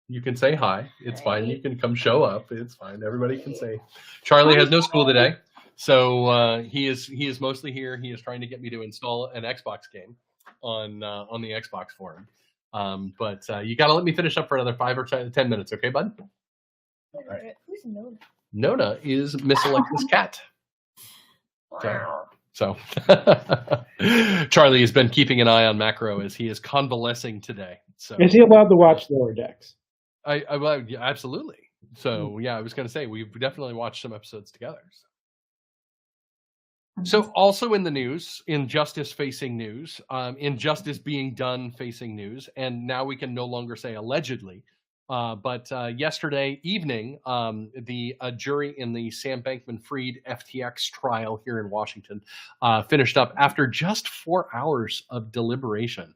You can say hi. It's fine. You can come show up. It's fine. Everybody can say. Charlie has no school today, so he is mostly here. He is trying to get me to install an Xbox game on the Xbox forum. But you got to let me finish up for another 5 or 10 minutes, okay, bud? All right. Who's Nona? Nona is Miss Alexa's cat. Wow. So Charlie has been keeping an eye on Macro as he is convalescing today. So is he allowed to watch Lower Decks? Well, yeah, absolutely. So yeah, I was going to say we've definitely watched some episodes together. So also in the news, injustice facing news, injustice being done facing news, and now we can no longer say allegedly. But yesterday evening, the jury in the Sam Bankman-Fried FTX trial here in Washington finished up after just 4 hours of deliberation.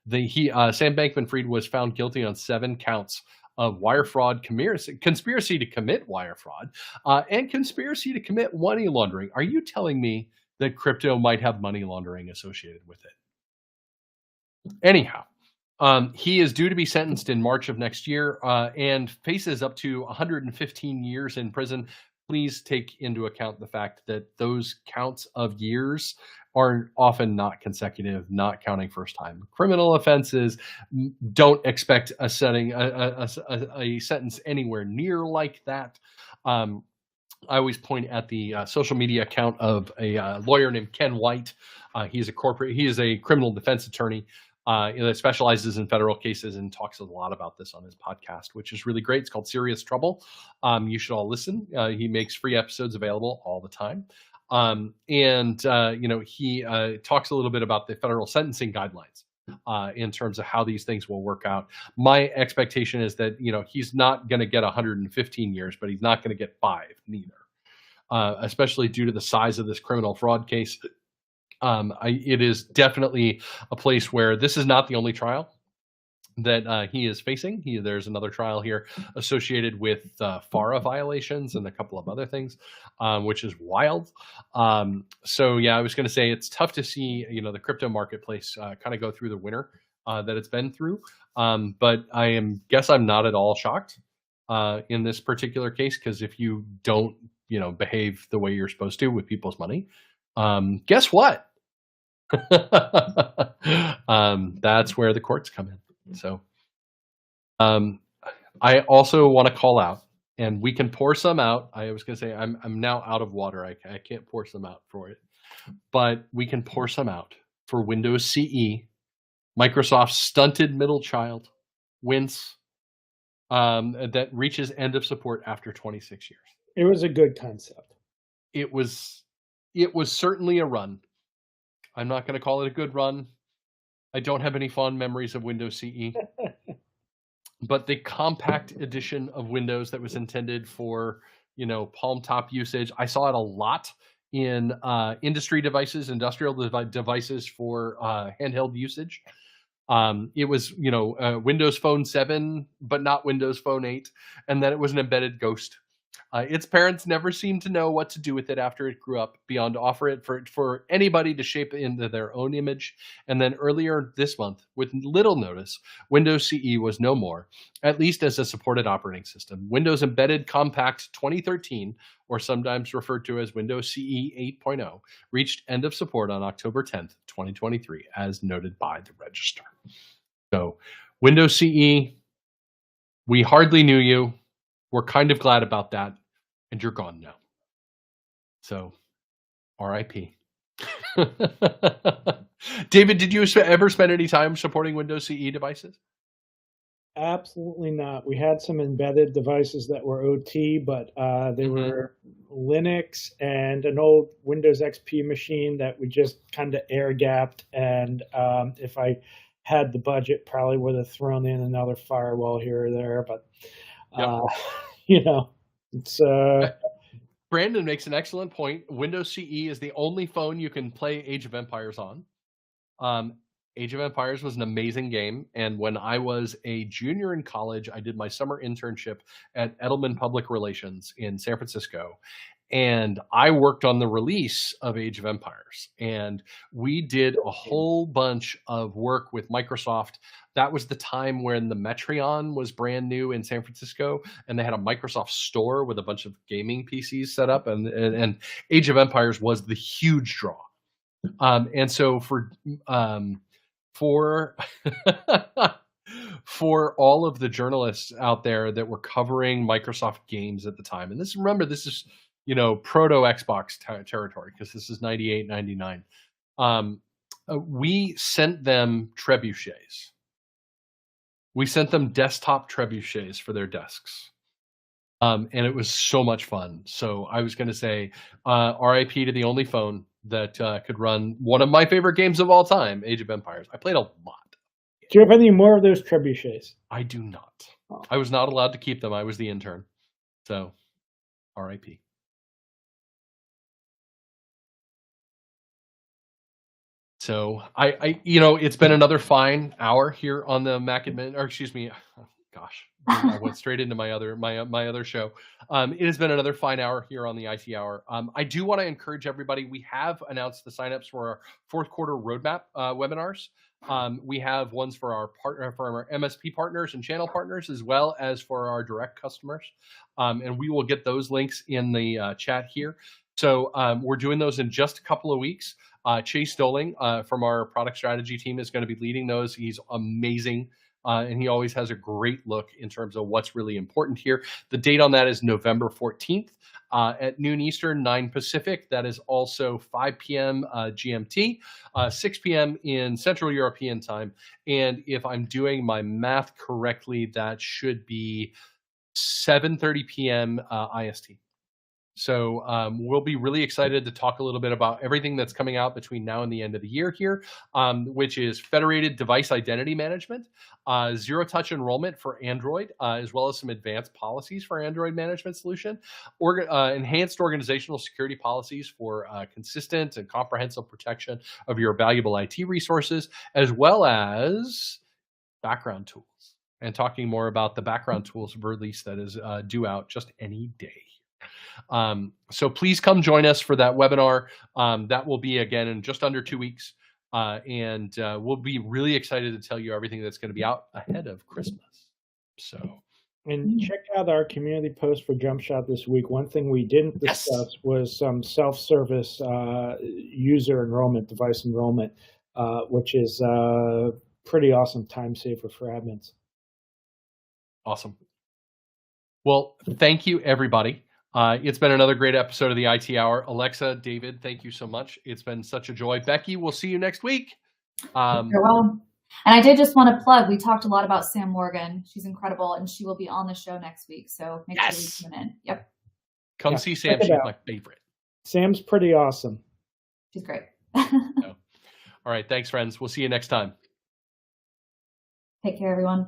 Sam Bankman-Fried was found guilty on 7 counts of wire fraud, conspiracy to commit wire fraud, and conspiracy to commit money laundering. Are you telling me that crypto might have money laundering associated with it? Anyhow, he is due to be sentenced in March of next year and faces up to 115 years in prison. Please take into account the fact that those counts of years are often not consecutive, not counting first time criminal offenses. Don't expect a sentence anywhere near like that. I always point at the social media account of a lawyer named Ken White. He is a criminal defense attorney that specializes in federal cases and talks a lot about this on his podcast, which is really great. It's called Serious Trouble. You should all listen. He makes free episodes available all the time. He talks a little bit about the federal sentencing guidelines in terms of how these things will work out. My expectation is that, he's not going to get 115 years, but he's not going to get 5 neither, especially due to the size of this criminal fraud case. It is definitely a place where this is not the only trial that he is facing. There's another trial here associated with FARA violations and a couple of other things, which is wild. So yeah, I was going to say it's tough to see, the crypto marketplace kind of go through the winter that it's been through. But I'm not at all shocked in this particular case, because if you don't, behave the way you're supposed to with people's money, guess what? That's where the courts come in. So I also want to call out, and we can pour some out. I was going to say I'm now out of water. I can't pour some out for it, but we can pour some out for Windows CE, Microsoft's stunted middle child, Wince, that reaches end of support after 26 years. It was a good concept. It was certainly a run. I'm not going to call it a good run. I don't have any fond memories of Windows CE. But the compact edition of Windows that was intended for, palm top usage, I saw it a lot in industry devices, industrial devices for handheld usage. It was, Windows Phone 7, but not Windows Phone 8. And then it was an embedded Ghost. Its parents never seemed to know what to do with it after it grew up, beyond to offer it for anybody to shape it into their own image. And then earlier this month, with little notice, Windows CE was no more, at least as a supported operating system. Windows Embedded Compact 2013, or sometimes referred to as Windows CE 8.0, reached end of support on October 10th, 2023, as noted by the Register. So, Windows CE, we hardly knew you. We're kind of glad about that. And you're gone now. So, RIP. David, did you ever spend any time supporting Windows CE devices? Absolutely not. We had some embedded devices that were OT, but they were Linux and an old Windows XP machine that we just kind of air gapped. And if I had the budget, probably would have thrown in another firewall here or there. But it's Brandon makes an excellent point. Windows CE is the only phone you can play Age of Empires on. Age of Empires was an amazing game, and when I was a junior in college, I did my summer internship at Edelman Public Relations in San Francisco, and I worked on the release of Age of Empires, and we did a whole bunch of work with Microsoft. That was the time when the Metreon was brand new in San Francisco, and they had a Microsoft store with a bunch of gaming PCs set up, and Age of Empires was the huge draw. And so for for all of the journalists out there that were covering Microsoft games at the time, and remember, this is proto Xbox territory, because this is 98, 99. We sent them trebuchets. We sent them desktop trebuchets for their desks. And it was so much fun. So I was going to say, RIP to the only phone that could run one of my favorite games of all time, Age of Empires. I played a lot. Do you have any more of those trebuchets? I do not. Oh. I was not allowed to keep them. I was the intern. So, RIP. So it's been another fine hour here on the Mac Admin, or excuse me, gosh, I went straight into my other show. It has been another fine hour here on the IT Hour. I do want to encourage everybody. We have announced the signups for our fourth quarter roadmap webinars. We have ones for our MSP partners and channel partners, as well as for our direct customers. And we will get those links in the chat here. So we're doing those in just a couple of weeks. Chase Doling from our product strategy team is going to be leading those. He's amazing. And he always has a great look in terms of what's really important here. The date on that is November 14th at noon Eastern, 9 Pacific. That is also 5 p.m. GMT, 6 p.m. in Central European time. And if I'm doing my math correctly, that should be 7:30 p.m. IST. So we'll be really excited to talk a little bit about everything that's coming out between now and the end of the year here, which is federated device identity management, zero-touch enrollment for Android, as well as some advanced policies for Android management solution, enhanced organizational security policies for consistent and comprehensive protection of your valuable IT resources, as well as background tools, and talking more about the background tools release that is due out just any day. So please come join us for that webinar. That will be again in just under 2 weeks. And we'll be really excited to tell you everything that's going to be out ahead of Christmas. And check out our community post for Jump Shot this week. One thing we didn't discuss was some self-service user enrollment, device enrollment, which is pretty awesome time saver for admins. Awesome. Well, thank you, everybody. It's been another great episode of the IT Hour. Alexa, David, thank you so much. It's been such a joy. Becky, we'll see you next week. Farewell. And I did just want to plug, we talked a lot about Sam Morgan. She's incredible, and she will be on the show next week. So make sure you tune in. Yep. Come see Sam. She's my favorite. Sam's pretty awesome. She's great. All right. Thanks, friends. We'll see you next time. Take care, everyone.